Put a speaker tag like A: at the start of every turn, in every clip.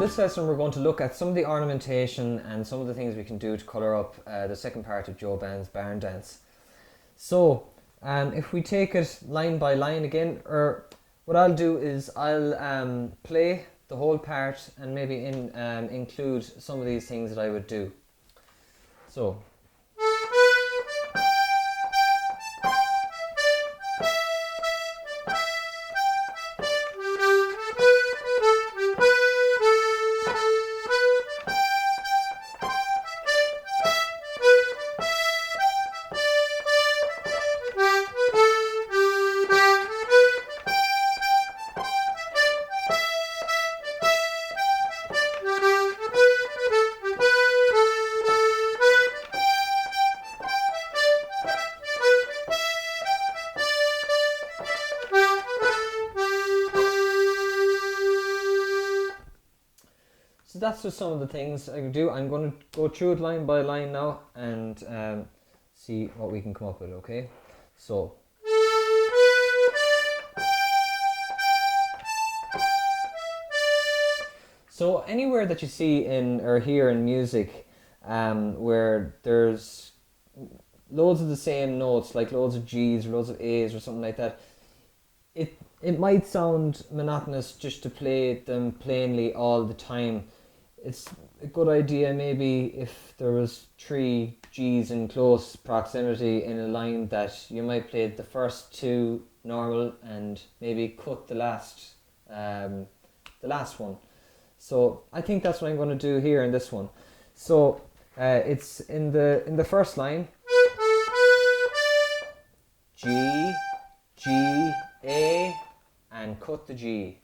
A: in this lesson we're going to look at some of the ornamentation and some of the things we can do to colour up the second part of Joe Ban's Barndance. So if we take it line by line again, or what I'll do is I'll play the whole part and maybe include some of these things that I would do. So. So that's just some of the things I can do. I'm going to go through it line by line now and see what we can come up with, okay? So. So anywhere that you see in or hear in music where there's loads of the same notes, like loads of G's or loads of A's or something like that, it might sound monotonous just to play them plainly all the time. It's a good idea maybe if there was 3 G's in close proximity in a line that you might play the first 2 normal and maybe cut the last one. So I think that's what I'm going to do here in this one. So it's in the first line, G, G, A, and cut the G.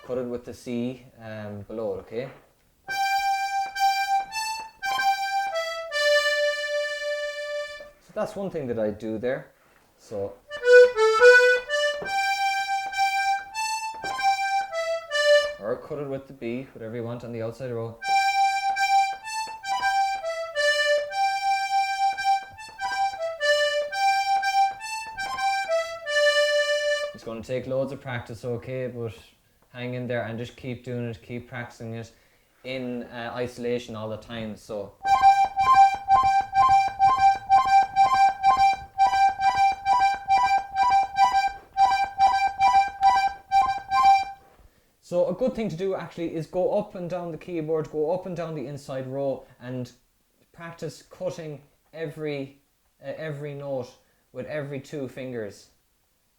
A: Cut it with the C below it, okay? So that's one thing that I do there. So or cut it with the B, whatever you want on the outside row. It's going to take loads of practice, okay, but hang in there and just keep doing it, keep practicing it in isolation all the time. So. So a good thing to do actually is go up and down the keyboard, go up and down the inside row and practice cutting every note with every 2 fingers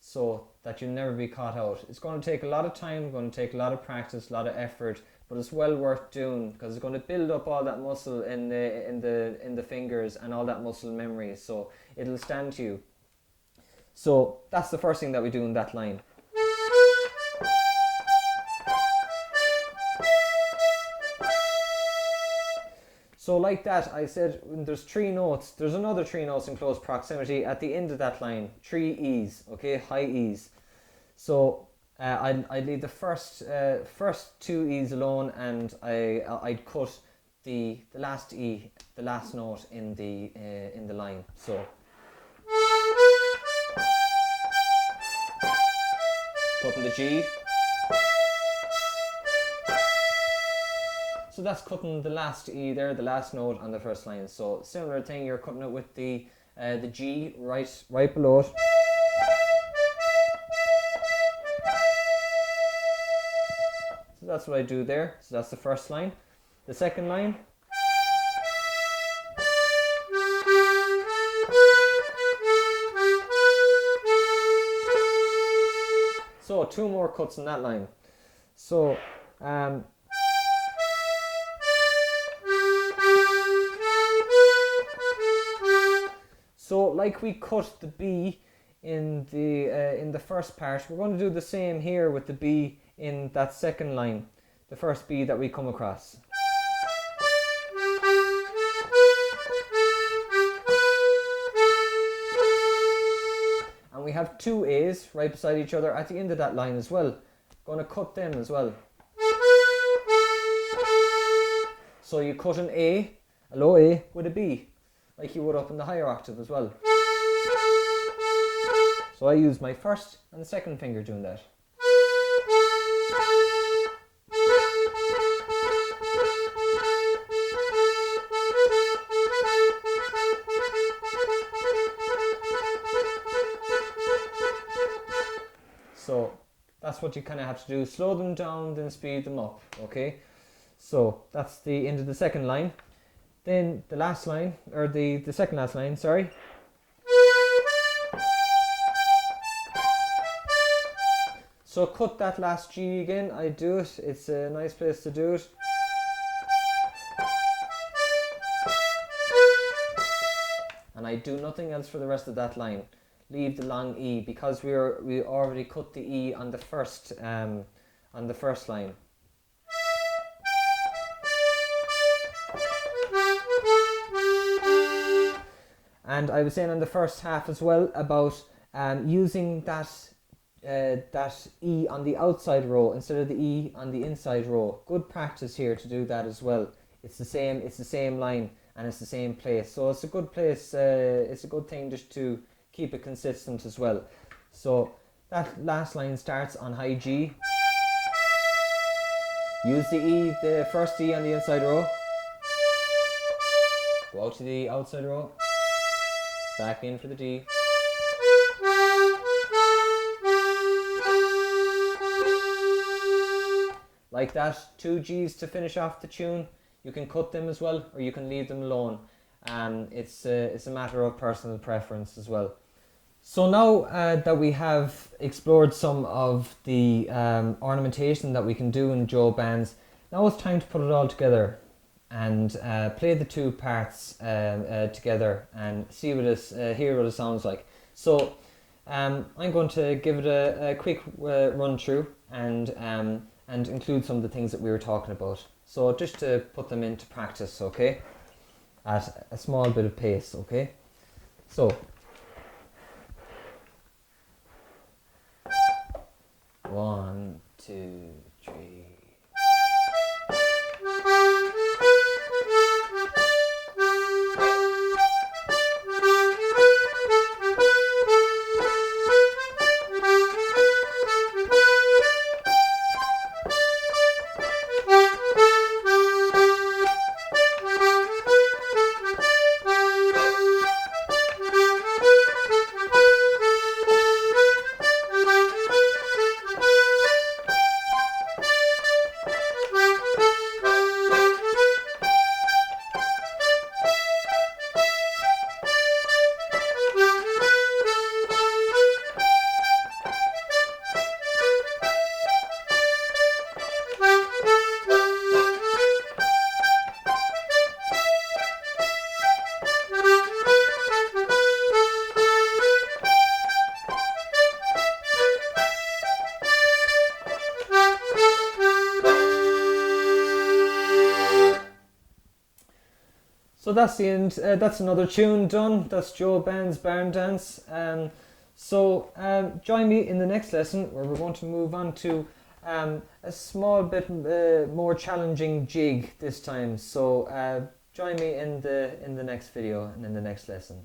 A: so that you'll never be caught out. It's going to take a lot of time, going to take a lot of practice, a lot of effort, but it's well worth doing because it's going to build up all that muscle in the fingers and all that muscle memory, so it'll stand to you. So that's the first thing that we do in that line. So like that, I said there's 3 notes. There's another 3 notes in close proximity at the end of that line. 3 E's, okay, high E's. So I'd leave the first 2 E's alone, and I'd cut the last E, the last note in the line. So cutting the G. So that's cutting the last E there, the last note on the first line. So similar thing, you're cutting it with the G right below it. So that's what I do there. So that's the first line. The second line. So 2 more cuts in that line. So so like we cut the B in the first part, we're going to do the same here with the B in that second line, the first B that we come across. And we have 2 A's right beside each other at the end of that line as well. Going to cut them as well. So you cut an A, a low A, with a B, like you would up in the higher octave as well. So I use my first and second finger doing that. that's what you kind of have to do. Slow them down, then speed them up, okay? So that's the end of the second line. Then the last line, or the second last line, sorry. So cut that last G again, I do it, it's a nice place to do it. And I do nothing else for the rest of that line. Leave the long E, because we already cut the E on the first line. And I was saying on the first half as well about using that E on the outside row instead of the E on the inside row. Good practice here to do that as well. It's the same line and it's the same place. So it's a good place, it's a good thing just to keep it consistent as well. So that last line starts on high G. Use the E, the first E on the inside row. Go out to the outside row. Back in for the D. Like that, 2 G's to finish off the tune. You can cut them as well, or you can leave them alone. It's a matter of personal preference as well. So now that we have explored some of the ornamentation that we can do in Joe bands, now it's time to put it all together and play the two parts together and see what hear what it sounds like. So I'm going to give it a quick run through and include some of the things that we were talking about. So just to put them into practice, okay, at a small bit of pace, okay. So 1, 2, 3. So that's the end. That's another tune done. That's Joe Band's Barndance. Join me in the next lesson where we're going to move on to a small bit more challenging jig this time. So join me in the next video and in the next lesson.